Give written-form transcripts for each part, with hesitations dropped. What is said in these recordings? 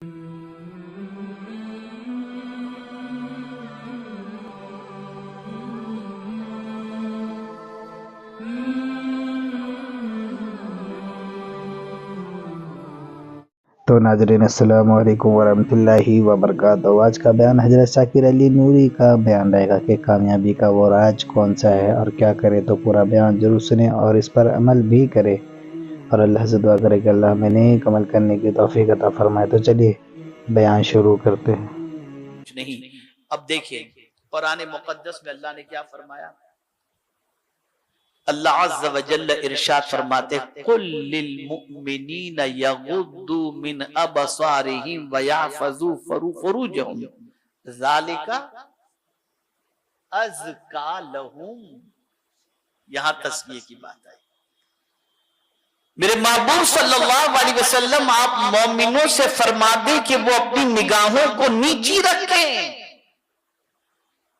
तो नाज़रीन अस्सलामु अलैकुम वरहमतुल्लाहि वबरकातुहू। आज का बयान हज़रत शाकिर अली नूरी का बयान रहेगा कि कामयाबी का वो राज कौन सा है और क्या करे। तो पूरा बयान जरूर सुने और इस पर अमल भी करे और अल्लाह से दुआ करे कि अल्लाह हमें नेक अमल करने की तौफीक अता फरमाए। तो चलिए बयान शुरू करते हैं। नहीं, अब देखिए कुरान मुकद्दस में अल्लाह ने क्या फरमाया। अल्लाह अज़्ज़ व जल्ल इरशाद फरमाते, कुल लिल मुमिनीना यगुद्दू मिन अबसारिहिम व यहफज़ू फुरूजहुम ज़ालिका अज़का लहुम। यहां तस्बीह की बात आई। मेरे महबूब सल्लल्लाहु अलैहि वसल्लम आप मोमिनों से फरमा दे कि वो अपनी निगाहों को नीची रखें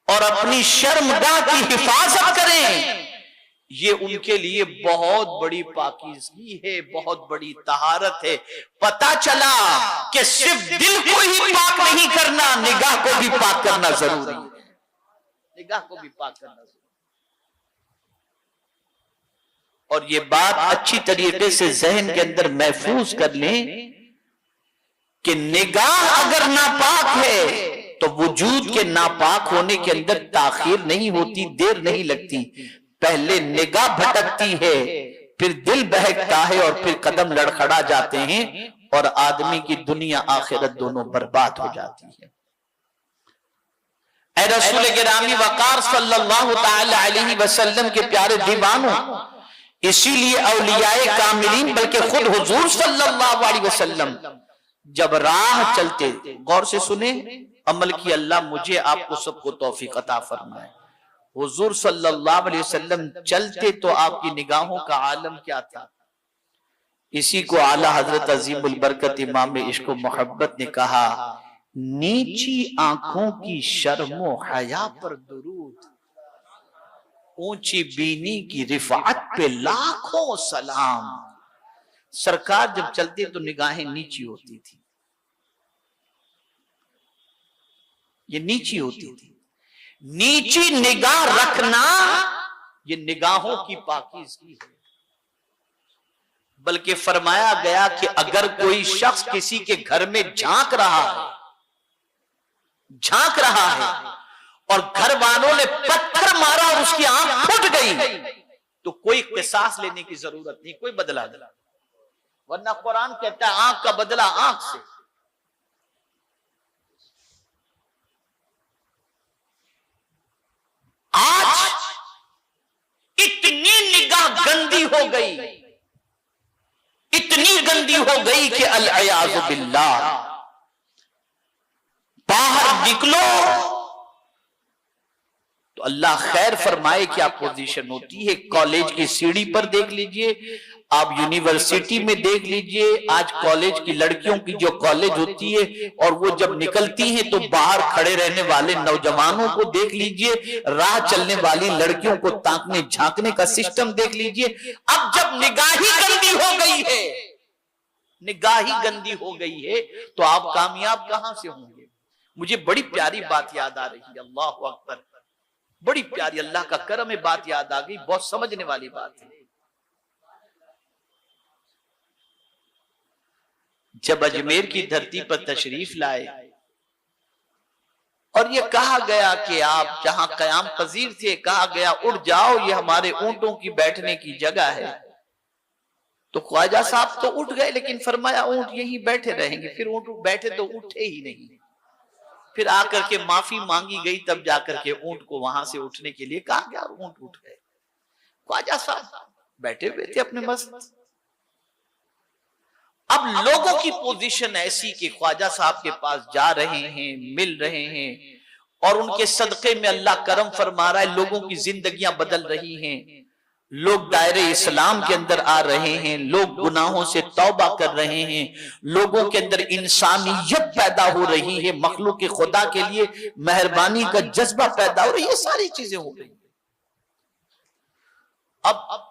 और अपनी शर्मगाह की हिफाजत करें। ये उनके लिए बहुत बड़ी पाकीज़गी है, बहुत बड़ी तहारत है। पता चला कि सिर्फ दिल को ही पाक नहीं करना, निगाह को भी पाक करना जरूरी है। निगाह को भी पाक करना जरूरी। और ये बात अच्छी तरीके से जहन के अंदर महफूज कर लें कि निगाह अगर नापाक है तो वजूद के नापाक होने के अंदर ताखीर नहीं होती, देर नहीं लगती। पहले निगाह भटकती है, फिर दिल बहकता है और फिर कदम लड़खड़ा जाते हैं और आदमी की दुनिया आखिरत दोनों बर्बाद हो जाती है। ऐ रसूल गिरामी वकार सल्लल्लाहु तआला अलैहि वसल्लम के प्यारे दीवानों, इसीलिए औलियाए कामिलीन बल्कि खुद हुजूर सल्लल्लाहु अलैहि वसल्लम जब राह चलते, गौर से सुने, अमल की अल्लाह मुझे आपको सबको तौफीक अता फरमाए। हुजूर सल्लल्लाहु अलैहि वसल्लम चलते तो आपकी निगाहों का आलम क्या था। इसी को आला हजरत अजीमुल बरकत इमाम इश्क व मोहब्बत ने कहा, नीची आंखों की शर्मो हया पर दुरूद, ऊंची बीनी की रिफात पे लाखों सलाम। सरकार जब चलते तो निगाहें नीची होती थी, ये नीची होती थी। नीची निगाह रखना ये निगाहों की पाकीज़गी है। बल्कि फरमाया गया कि अगर कोई शख्स किसी के घर में झांक रहा है और घर वालों ने पत्थर मारा और उसकी आंख फूट गई, तो कोई किसास लेने की जरूरत नहीं, कोई बदला नहीं। वरना कुरान कहता है आंख का बदला आंख से। आज इतनी निगाह गंदी हो गई, इतनी गंदी हो गई कि अल-अयाज़ु बिल्लाह, बाहर निकलो तो अल्लाह खैर फरमाए क्या पोजीशन होती है। कॉलेज की सीढ़ी पर देख लीजिए, आप यूनिवर्सिटी में देख लीजिए, आज कॉलेज की लड़कियों की जो कॉलेज होती है और वो जब निकलती हैं तो बाहर खड़े रहने वाले नौजवानों को देख लीजिए, राह चलने वाली लड़कियों को ताकने झांकने का सिस्टम देख लीजिए। अब जब निगाह ही गंदी हो गई है, निगाह ही गंदी हो गई है, तो आप कामयाब कहां से होंगे। मुझे बड़ी प्यारी बात याद आ रही है, अल्लाह अकबर, बड़ी प्यारी, अल्लाह का करम है, बात याद आ गई, बहुत समझने वाली बात है। जब अजमेर की धरती पर तशरीफ लाए और ये कहा गया कि आप जहां कयाम पजीर थे, कहा गया उठ जाओ, ये हमारे ऊंटों की बैठने की जगह है। तो ख्वाजा साहब तो उठ गए, लेकिन फरमाया ऊंट यहीं बैठे रहेंगे। फिर ऊंट बैठे तो उठे ही नहीं। फिर आकर के माफी मांगी गई, तब जाकर के ऊंट को वहां से उठने के लिए कहा गया, ऊंट उठ गए। ख्वाजा साहब बैठे हुए थे अपने मस्त। अब लोगों की पोजीशन ऐसी कि ख्वाजा साहब के पास जा रहे हैं, मिल रहे हैं और उनके सदक़े में अल्लाह करम फरमा रहा है, लोगों की जिंदगियां बदल रही हैं, लोग दायरे इस्लाम के अंदर आ रहे हैं, लोग गुनाहों से तौबा कर रहे हैं, लोगों के अंदर इंसानियत पैदा हो रही है, मखलूक खुदा के लिए मेहरबानी का जज्बा पैदा हो रही है, ये सारी चीजें हो रही। अब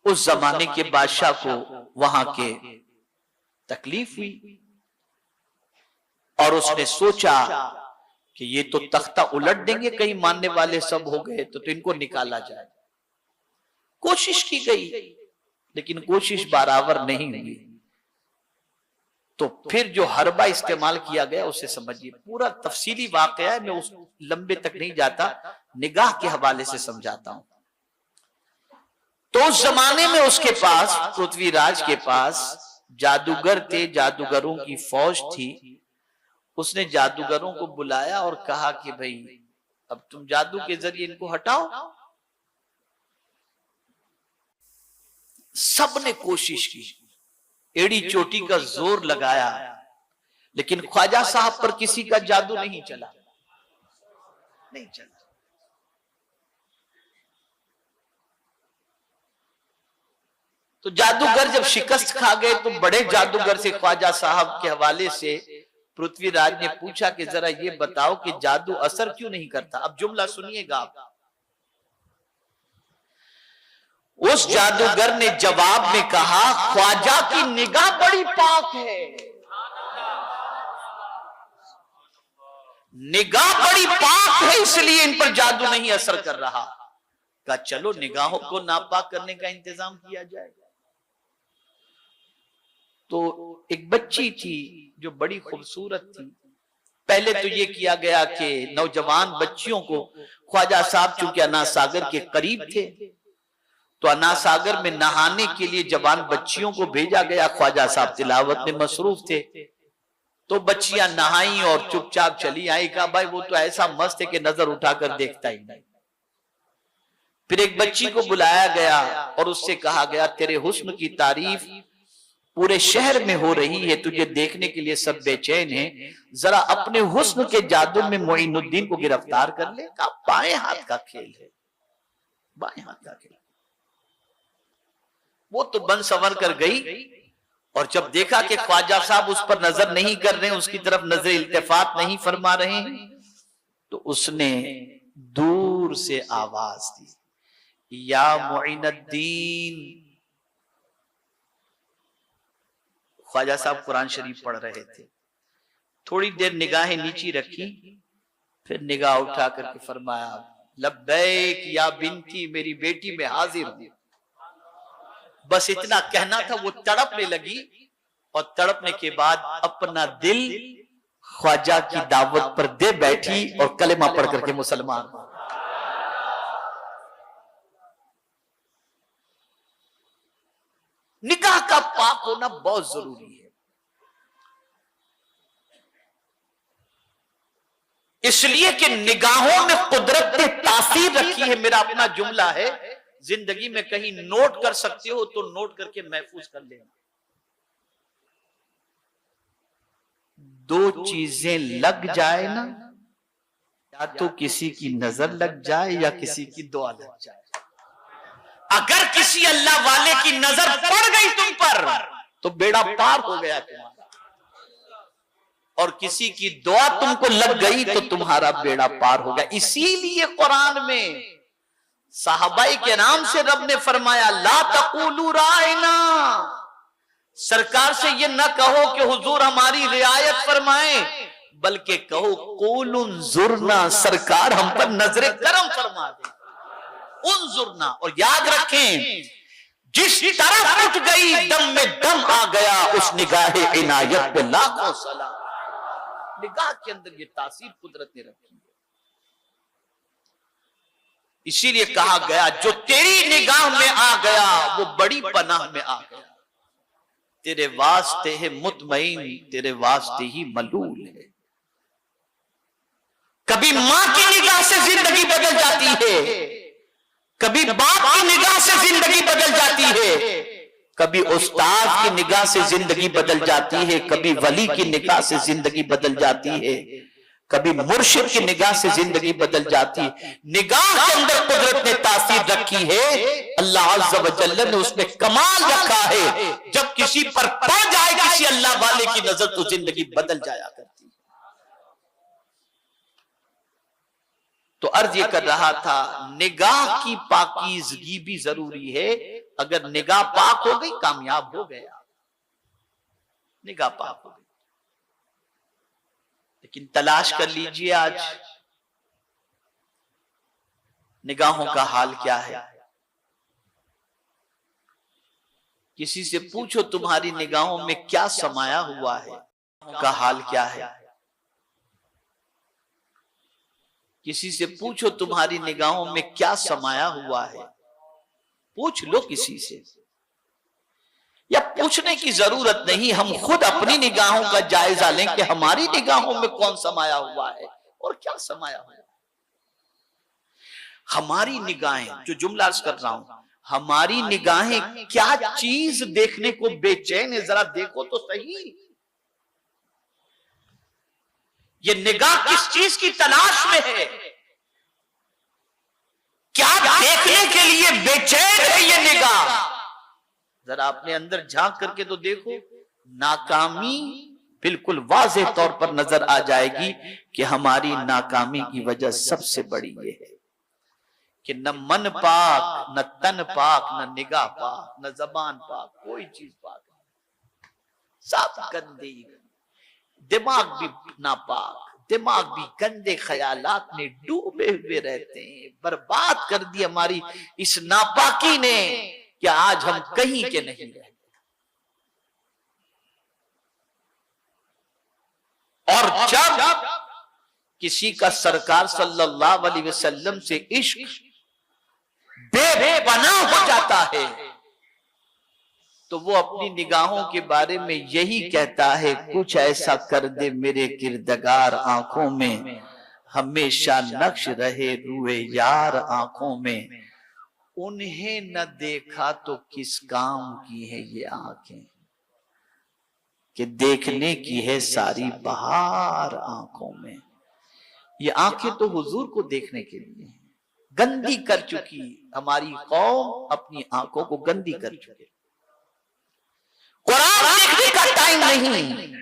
उस जमाने के बादशाह को वहां के तकलीफ हुई और उसने सोचा कि ये तो तख्ता उलट देंगे, कहीं मानने वाले सब हो गए तो इनको निकाला जाए। कोशिश की गई लेकिन कोशिश बराबर नहीं हुई। तो फिर जो हरबा इस्तेमाल किया गया उसे समझिए, पूरा तफसीली वाकया है, मैं उस लंबे तक नहीं जाता, निगाह के हवाले से समझाता हूं। तो उस जमाने में उसके पास, पृथ्वीराज के पास जादूगर थे, जादूगरों की फौज थी। उसने जादूगरों को बुलाया और कहा कि भाई अब तुम जादू के जरिए इनको हटाओ। सबने कोशिश की, एड़ी चोटी का जोर लगाया, लेकिन ख्वाजा साहब पर किसी का जादू नहीं चला। तो जादूगर जब शिकस्त खा गए तो बड़े जादूगर से, ख्वाजा साहब के हवाले से पृथ्वीराज ने पूछा कि जरा ये बताओ कि जादू असर क्यों नहीं करता। अब जुमला सुनिएगा आप। उस जादूगर ने जवाब में कहा, ख्वाजा की निगाह बड़ी पाक है, निगाह बड़ी पाक है, इसलिए इन पर जादू नहीं असर कर रहा। कहा चलो निगाहों को नापाक करने का इंतजाम किया जाए। तो एक बच्ची थी जो बड़ी खूबसूरत थी। पहले तो ये किया गया कि नौजवान बच्चियों को, ख्वाजा साहब चूंकि अना सागर के करीब थे तो अना सागर में नहाने के लिए जवान बच्चियों को भेजा गया। ख्वाजा साहब तिलावत में मसरूफ थे तो बच्चियां नहाई और चुपचाप चली आई। कहा भाई वो तो ऐसा मस्त है कि नजर उठाकर देखता ही नहीं। फिर एक बच्ची को बुलाया गया और उससे कहा गया, तेरे हुस्न की तारीफ पूरे शहर में हो रही है, तुझे देखने के लिए सब बेचैन हैं, जरा अपने हुस्न के जादू में मोइनुद्दीन को गिरफ्तार कर ले। कहा बाएं हाथ का खेल है, बाएं हाथ का खेल। वो तो बन संवर कर गई और जब देखा कि ख्वाजा साहब उस पर नजर नहीं कर रहे, उसकी तरफ नजर इल्तिफात नहीं फरमा रहे हैं, तो उसने दूर से आवाज दी, या मोइनुद्दीन। ख्वाजा साहब कुरान शरीफ पढ़ रहे थे। थोड़ी देर निगाहें नीची रखी, फिर निगाह उठा करके फरमाया, लब्बैक या बिनती, मेरी बेटी में हाजिर हूं। बस इतना कहना था। वो तड़पने लगी और तड़पने के बाद अपना दिल ख्वाजा की दावत पर दे बैठी और कलेमा पढ़ करके मुसलमान। निगाह का पाक होना बहुत जरूरी है, इसलिए कि निगाहों में कुदरत ने तासीर रखी है। मेरा अपना जुमला है, जिंदगी में कहीं नोट कर सकते हो तो नोट करके महफूज कर लेना। दो चीजें लग जाए ना, या तो किसी की नजर लग जाए या किसी की दुआ लग जाए। अगर किसी अल्लाह वाले की नजर पड़ गई तुम पर तो बेड़ा पार हो गया तुम्हारा, और किसी की दुआ तुमको लग गई तो तुम्हारा बेड़ा पार हो गया। इसीलिए कुरान में साहबाई के नाम से रब ने फरमाया, ला तक़ूलू राइना, सरकार से ये न कहो कि हुजूर हमारी रियायत फरमाए, बल्कि कहो क़ूलुन्ज़ुरना, सरकार हम पर नजरे करम फरमा दे। उन्जुरना, और याद रखें जिस तरफ उठ गई दम में दम आ गया, उस निगाहे इनायत पे लाखों सलाम। निगाह के अंदर ये तासीर कुदरत ने रखी है। इसीलिए कहा गया, जो तेरी निगाह में आ गया वो बड़ी पनाह में आ गया। तेरे वास्ते है मुतमईन, तेरे वास्ते ही मलूल है। कभी मां की निगाह से जिंदगी बदल जाती है, कभी बाप की निगाह से जिंदगी बदल जाती है, कभी उस्ताद की निगाह से जिंदगी बदल जाती है, कभी वली की निगाह से जिंदगी बदल जाती है, कभी मुर्शिद की निगाह से जिंदगी बदल जाती है। निगाह के अंदर कुदरत ने तासीर रखी है, अल्लाह अज़्ज़ व जल्ल ने उसमें कमाल रखा है। जब किसी पर पड़ जाए किसी अल्लाह वाले की नजर तो जिंदगी बदल जाया करती है। तो अर्ज ये कर रहा था, निगाह की पाकीज़गी भी जरूरी है। अगर निगाह पाक हो गई कामयाब हो गया, निगाह पाक हो गई। लेकिन तलाश कर लीजिए आज निगाहों का हाल क्या है। किसी से पूछो तुम्हारी निगाहों में क्या समाया हुआ है, का हाल क्या है। किसी से पूछो तुम्हारी निगाहों में क्या समाया हुआ है, पूछ लो किसी से। या पूछने की जरूरत नहीं, हम खुद अपनी निगाहों का जायजा लें कि हमारी निगाहों में कौन समाया हुआ है और क्या समाया हुआ है। हमारी निगाहें, जो जुमला अर्ज कर रहा हूं, हमारी निगाहें क्या चीज देखने को बेचैन है, जरा देखो तो सही। ये निगाह किस चीज की तलाश में है, क्या देखने के लिए बेचैन है ये निगाह। जरा अपने अंदर झांक करके तो देखो, नाकामी बिल्कुल वाज़ेह तौर पर नजर आ जाएगी कि हमारी नाकामी की वजह सबसे बड़ी ये है कि न मन पाक, न तन पाक, न निगाह पाक, न जबान पाक, कोई चीज पाक नहीं, सब गंदे। दिमाग भी नापाक, दिमाग भी गंदे ख्यालात में डूबे हुए रहते हैं। बर्बाद कर दी हमारी इस नापाकी ने कि आज हम कहीं के नहीं रहे। और जब किसी का सरकार सल्लल्लाहु अलैहि वसल्लम से इश्क बेपनाह हो जाता है तो वो अपनी निगाहों के बारे में यही कहता है, कुछ ऐसा कर दे मेरे किरदगार आंखों में, हमेशा नक्श रहे रूए यार आंखों में। उन्हें न देखा तो किस काम की है ये आंखें, कि देखने की है सारी बहार आंखों में। ये आंखें तो हुजूर को देखने के लिए हैं। गंदी कर चुकी हमारी कौम, अपनी आंखों को गंदी कर चुकी। कुरान देखने का टाइम नहीं,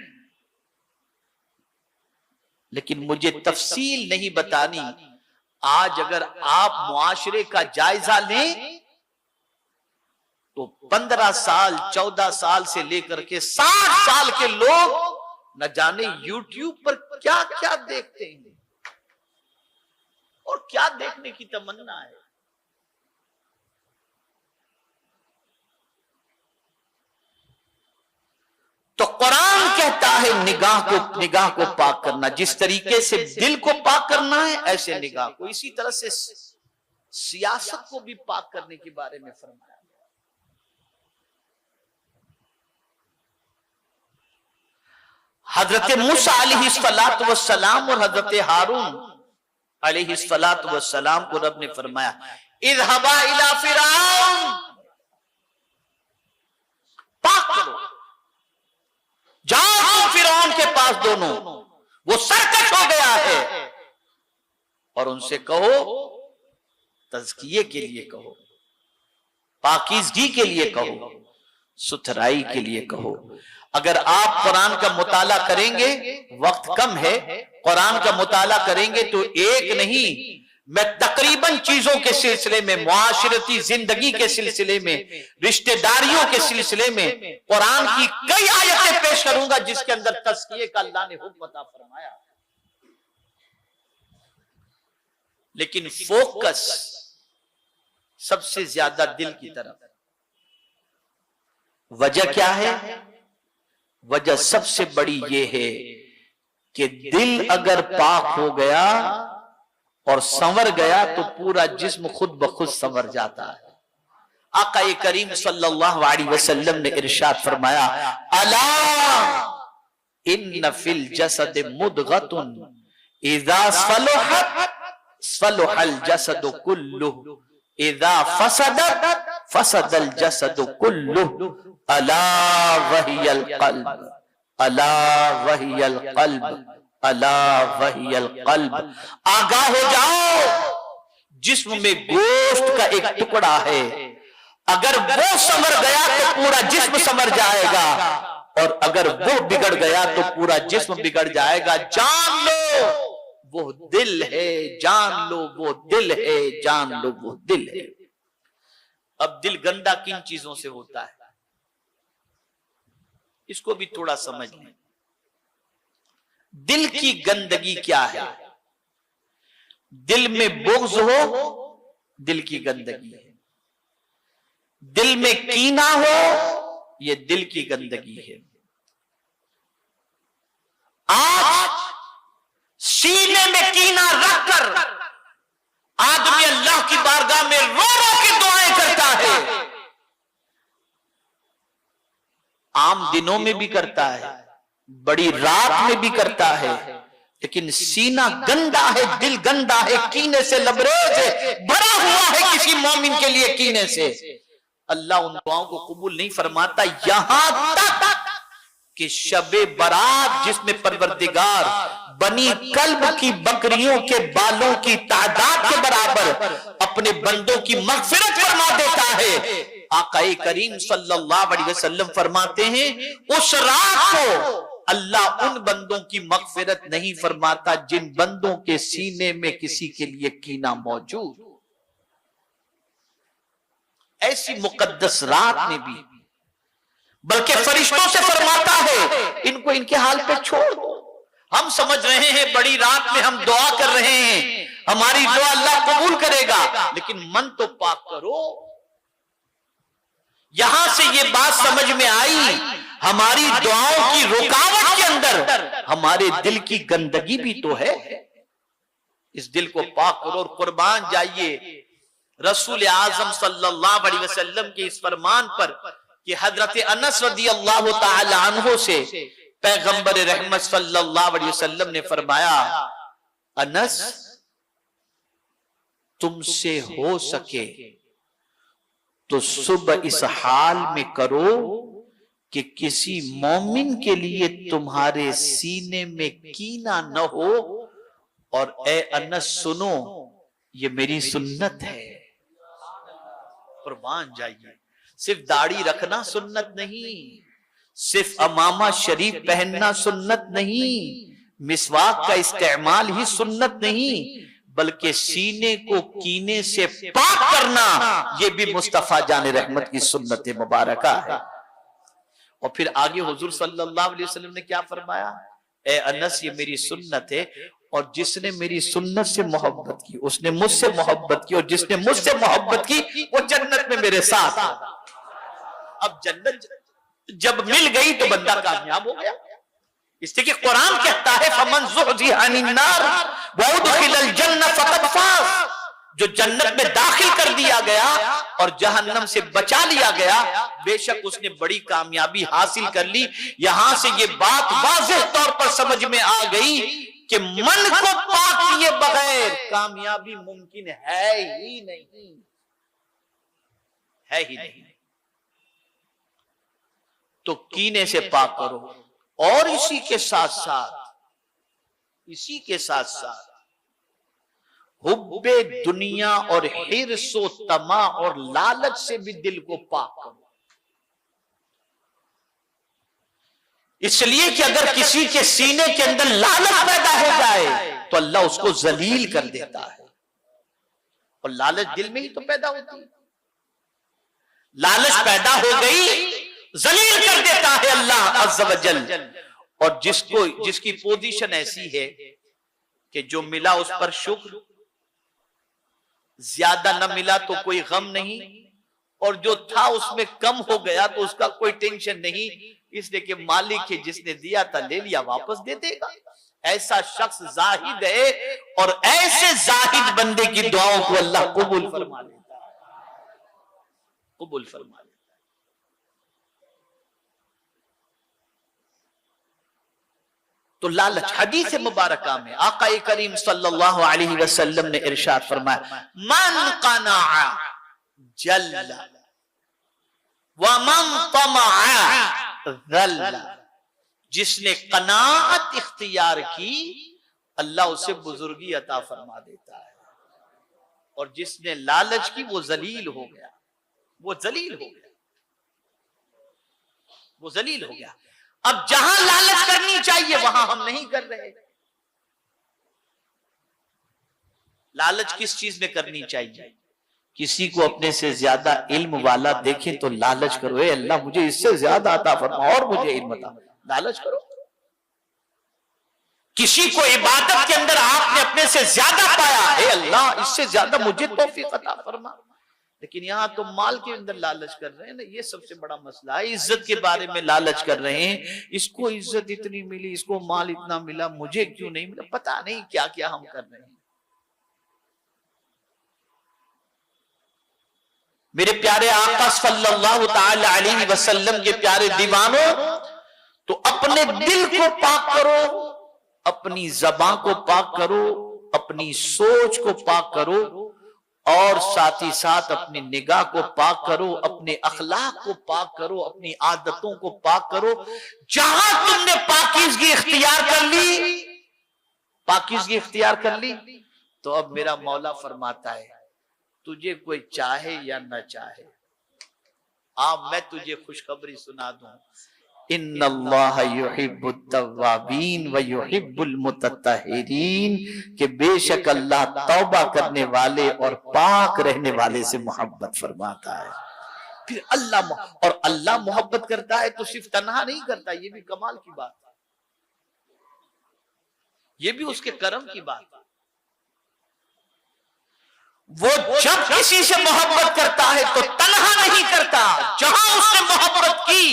लेकिन मुझे तफसील नहीं बतानी। आज अगर आप मुआशरे का जायजा लें तो 15 साल 14 साल से लेकर के 60 साल के लोग न जाने यूट्यूब पर क्या क्या देखते हैं और क्या देखने की तमन्ना है। तो कुरान कहता है निगाह को पाक करना, जिस तरीके से दिल को पाक करना है ऐसे निगाह को, इसी तरह से सियासत को भी पाक करने के बारे में फरमाया। हजरत मूसा अलैहिस्सलातु वस्सलाम और हजरत हारून अलैहिस्सलातु वस्सलाम को रब ने फरमाया, इज़हबा इला फिरऔन, पाक करो, जाओ फिरौन के पास, दोनों वो सरकश हो गया है, और उनसे कहो, तज़किये के लिए कहो, पाकीज़गी के लिए कहो, सुथराई के लिए कहो। अगर आप कुरान का मुताला करेंगे, वक्त कम है, कुरान का मुताला करेंगे तो एक नहीं, मैं तकरीबन चीजों के सिलसिले में, मुआशरती जिंदगी के सिलसिले में, रिश्तेदारियों के सिलसिले में कुरान की कई आयतें पेश करूंगा जिसके अंदर तज़किये का अल्लाह ने हुक्म अता फरमाया। लेकिन फोकस सबसे ज्यादा दिल की तरफ। वजह क्या है? वजह सबसे बड़ी ये है कि दिल अगर पाक हो गया और संवर गया तो पूरा जिस्म खुद ब खुद संवर जाता है। आका करीम सल्लल्लाहु अलैहि वसल्लम ने इरशाद फरमाया, अला इन्न फिल जसद मुदगतुन इज़ा सलुहत सलुहल जसदु कुल्लुहु इज़ा फसदत फसदल जसदु कुल्लुहु अला वहियल क़ल्ब, अला वहियल क़ल्ब, अला वहियल क़ल्ब। आगाह हो जाओ, जिस्म में गोश्त का एक टुकड़ा है, अगर वो संवर गया तो पूरा जिस्म संवर जाएगा, और अगर वो बिगड़ गया तो पूरा जिस्म बिगड़ जाएगा। जान लो वो दिल है, जान लो वो दिल है, जान लो वो दिल है। अब दिल गंदा किन चीजों से होता है? इसको भी थोड़ा समझ लें। दिल की गंदगी क्या है? दिल में बुग़्ज़ हो, दिल की गंदगी है। दिल में कीना हो, यह दिल की गंदगी है। आज सीने में कीना रखकर आदमी अल्लाह की बारगाह में रो रो के दुआएं करता है। आम दिनों में भी करता है, बड़ी रात में भी करता है, लेकिन सीना गंदा है, दिल गंदा है, कीने से लबरेज है, भरा हुआ है किसी मोमिन के लिए कीने से। अल्लाह उन दुआओं को कबूल नहीं फरमाता, यहां तक कि शबे बारात जिसमें परवरदिगार बनी कल्ब की बकरियों के बालों की तादाद के बराबर अपने बंदों की मग़फ़िरत फरमा देता है, आक़ाए करीम सल्लल्लाहु अलैहि वसल्लम फरमाते हैं उस रात को अल्लाह उन बंदों की मग़फ़िरत नहीं फरमाता जिन बंदों के सीने में किसी के लिए कीना मौजूद। ऐसी मुक़द्दस रात में भी बल्कि फरिश्तों से फरमाता है इनको इनके हाल पे छोड़ दो। हम समझ रहे हैं बड़ी रात में हम दुआ कर रहे हैं, हमारी दुआ अल्लाह कबूल करेगा, लेकिन मन तो पाक करो। यहां से ये बात समझ में आई, हमारी दुआओं की रुकावट के अंदर हमारे दिल की गंदगी भी तो है। इस दिल को पाक करो और कुर्बान जाइए रसूल आजम सल्लल्लाहु अलैहि वसल्लम के इस फरमान पर कि हजरत अनस रज़ी अल्लाह तआला अन्हु से पैगंबर रहमत सल्लल्लाहु अलैहि वसल्लम ने फरमाया, अनस तुमसे हो सके तो सुबह इस हाल में करो कि किसी मोमिन के लिए तुम्हारे सीने में कीना न हो, और ए अनस सुनो ये मेरी सुन्नत है। कुर्बान जाइए, सिर्फ दाढ़ी रखना सुन्नत नहीं, सिर्फ अमामा शरीफ पहनना सुन्नत नहीं, मिसवाक का इस्तेमाल ही सुन्नत नहीं, बल्कि सीने को कीने से पाक करना यह भी मुस्तफा जान रहमत की सुन्नत मुबारका है। और फिर आगे हुजूर सल्लल्लाहु अलैहि वसल्लम ने क्या फरमाया, ए अनस ये मेरी सुन्नत है, और जिसने मेरी सुन्नत से मोहब्बत की उसने मुझसे मोहब्बत की, और जिसने मुझसे मोहब्बत की वो जन्नत में मेरे साथ। अब जन्नत जब मिल गई तो बंदा कामयाब हो गया। इसलिए कि कुरान कहता है फमन ज़ुहज़िहा अनिन नार व उदखिलल जन्नह फ़क़द फ़ाज़, जो जन्नत में दाखिल कर दिया गया और जहन्नम से बचा लिया गया, बेशक उसने बड़ी कामयाबी हासिल कर ली। यहां से ये बात वाज़ेह तौर पर समझ में आ गई कि मन को पाक किए बगैर कामयाबी मुमकिन है ही नहीं, है ही नहीं। तो कीने से पाक करो, और इसी के साथ साथ हुब्बे दुनिया और हिर्सो तमा और लालच से भी दिल को पाक करो। इसलिए कि अगर किसी के सीने के अंदर लालच पैदा हो जाए तो अल्लाह उसको जलील कर देता है, और लालच दिल में ही तो पैदा होती है। लालच पैदा हो गई, जलील कर देता है अल्लाह अज़्ज़ व जल। और जिसकी पोजीशन ऐसी है कि जो मिला उस पर शुक्र, ज्यादा न मिला तो कोई गम नहीं, और जो था उसमें कम हो गया तो उसका कोई टेंशन नहीं, इसलिए कि मालिक है जिसने दिया था ले लिया वापस दे देगा। ऐसा शख्स जाहिद है, और ऐसे जाहिद बंदे की दुआओं को अल्लाह कबूल फरमा लेता है, कबूल फरमा लेता है। तो लालच, हदीस मुबारका में आक़ाए करीम सल्लल्लाहु अलैहि वसल्लम ने इरशाद फरमाया, मन क़नाअ जल्ला व मन तमअ ज़ल्ला, जिसने कनाअत इख्तियार की अल्लाह उसे बुजुर्गी अता फरमा देता है, और जिसने लालच की वो जलील हो गया, वो जलील हो गया, वो जलील हो गया। अब जहां लालच करनी चाहिए वहां हम नहीं कर रहे। लालच किस चीज में करनी चाहिए? किसी को अपने से ज्यादा इल्म वाला देखे तो लालच करो, ए अल्लाह मुझे इससे ज्यादा अता फरमा और मुझे इल्म अता, लालच करो। किसी को इबादत के अंदर आपने अपने से ज्यादा पाया, ए अल्लाह इससे ज्यादा मुझे तौफीक अता फरमा। लेकिन यहाँ तो माल के अंदर लालच कर रहे हैं ना, ये सबसे बड़ा मसला है। इज्जत के बारे में लालच कर रहे हैं, इसको इज्जत इतनी मिली, इसको माल इतना मिला, मुझे क्यों नहीं मिला, पता नहीं क्या क्या हम कर रहे हैं। मेरे प्यारे आका सल्लल्लाहु ताला अलैहि वसल्लम के प्यारे दीवानों, तो अपने दिल को पाक करो, अपनी ज़बान को पाक करो, अपनी सोच को पाक करो, और साथ ही साथ अपनी निगाह को पाक करो, अपने अखलाक को पाक करो, अपनी आदतों को पाक करो। जहां तुमने पाकीज़गी इख्तियार कर ली, पाकीज़गी इख्तियार कर ली, तो अब मेरा मौला फरमाता है तुझे कोई चाहे या न चाहे, मैं तुझे खुशखबरी सुना दूं, इन्नल्लाह युहिब्बुत तव्वाबीन व युहिब्बुल मुतत्तहिरीन, कि बेशक अल्लाह तौबा करने वाले और पाक रहने वाले से मोहब्बत फरमाता है। फिर अल्लाह मोहब्बत करता है तो सिर्फ तन्हा नहीं करता, ये भी कमाल की बात है, ये भी उसके करम की बात है। वो जब किसी से मोहब्बत करता है तो तन्हा नहीं करता, जहां उसने मोहब्बत की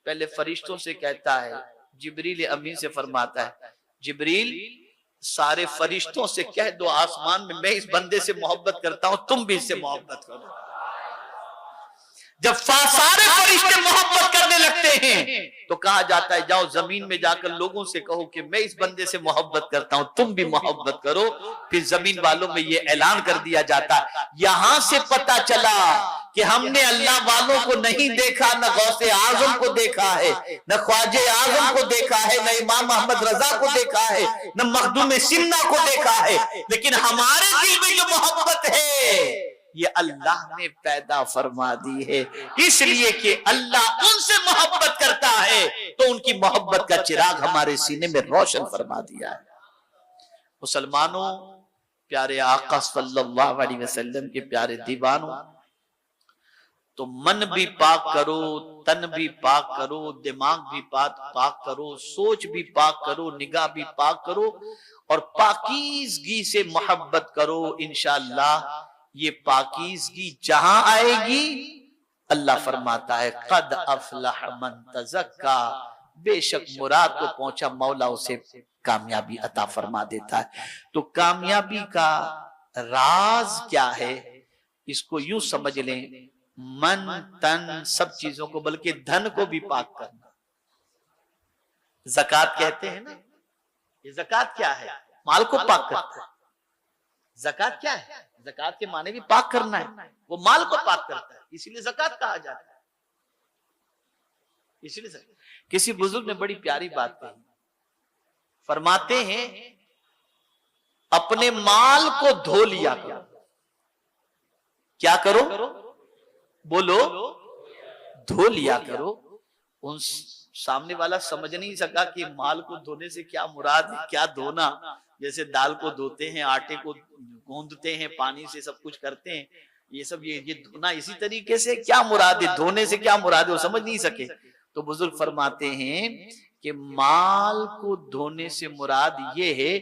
पहले फरिश्तों से कहता है, जिब्रील अमीन से फरमाता है, जिब्रील सारे फरिश्तों से कह दो आसमान में मैं इस बंदे से मोहब्बत करता हूं, तुम भी इससे मोहब्बत करो। जब सारे फरिश्ते मोहब्बत करने लगते हैं तो कहा जाता है जाओ जमीन में जाकर लोगों से कहो कि मैं इस बंदे से मोहब्बत करता हूं, तुम भी मोहब्बत करो। फिर जमीन वालों में ये ऐलान कर दिया जाता है, यहां से पता चला कि हमने अल्लाह वालों को नहीं देखा, न गौसे आजम को देखा है, न ख्वाजे आजम को देखा है, न इमाम अहमद रजा को देखा है, न मखदूम सिन्ना को देखा है, लेकिन हमारे दिल में जो मोहब्बत है ये अल्लाह ने पैदा फरमा दी है, इसलिए कि अल्लाह उनसे मोहब्बत करता है तो उनकी मोहब्बत का चिराग हमारे सीने में रोशन फरमा दिया है। मुसलमानों, प्यारे आका सल्लल्लाहु अलैहि वसल्लम के प्यारे दीवानों, तो मन भी पाक करो, तन भी पाक करो, दिमाग भी पाक करो, सोच भी पाक करो, निगाह भी पाक करो, और पाकीज़गी से मोहब्बत करो। इंशाअल्लाह ये पाकीज़गी जहां आएगी, अल्लाह फरमाता है कद अफलह मन तज़क्का, बेशक मुराद को पहुंचा मौला उसे कामयाबी अता फरमा देता है। तो कामयाबी का राज क्या है, इसको यूं समझ लें, मन तन सब चीजों को, बल्कि धन को भी पाक करना। ज़कात कहते हैं ना, ये ज़कात क्या है, माल को पाक करता है। ज़कात क्या है, ज़कात के माने भी पाक करना है, वो माल को पाक करता है, इसीलिए ज़कात कहा जाता है। इसलिए किसी बुजुर्ग ने बड़ी प्यारी बात कही, फरमाते हैं अपने माल को धो लिया करो। क्या करो, बोलो, धो लिया करो। उन सामने वाला समझ नहीं सका कि माल को धोने से क्या मुराद है, क्या धोना, जैसे दाल को धोते हैं, आटे को गूंदते हैं, पानी से सब कुछ करते हैं, ये सब ये धोना इसी तरीके से क्या मुराद है, धोने से क्या मुराद है, वो समझ नहीं सके। तो बुजुर्ग फरमाते हैं कि माल को धोने से मुराद ये है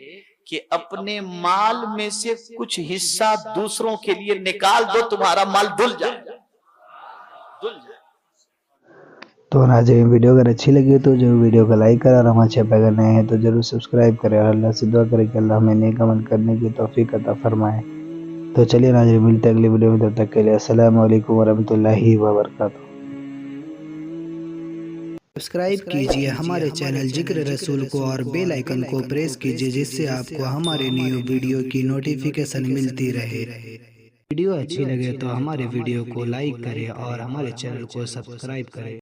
कि अपने माल में से कुछ हिस्सा दूसरों के लिए निकाल दो, तुम्हारा माल धुल जाए, धुल जाए। तो नाज़रीन, वीडियो अगर अच्छी लगी तो जरूर वीडियो को लाइक करें, और हमारे चैनल पर अगर नए हैं तो जरूर सब्सक्राइब करें, और अल्लाह से दुआ करें कि अल्लाह हमें नेक अमल करने की तौफीक अता फरमाए। तो चलिए नाज़रीन, मिलते हैं अगली वीडियो में, तब तक के लिए अस्सलामु अलैकुम वरहमतुल्लाहि वबरकातुहू। सब्सक्राइब कीजिए हमारे चैनल जिक्र रसूल को और बेल आइकन को प्रेस कीजिए, जिससे आपको हमारे न्यू वीडियो की नोटिफिकेशन मिलती रहे। वीडियो अच्छी लगे तो हमारे वीडियो को लाइक करें और हमारे चैनल को सब्सक्राइब करें।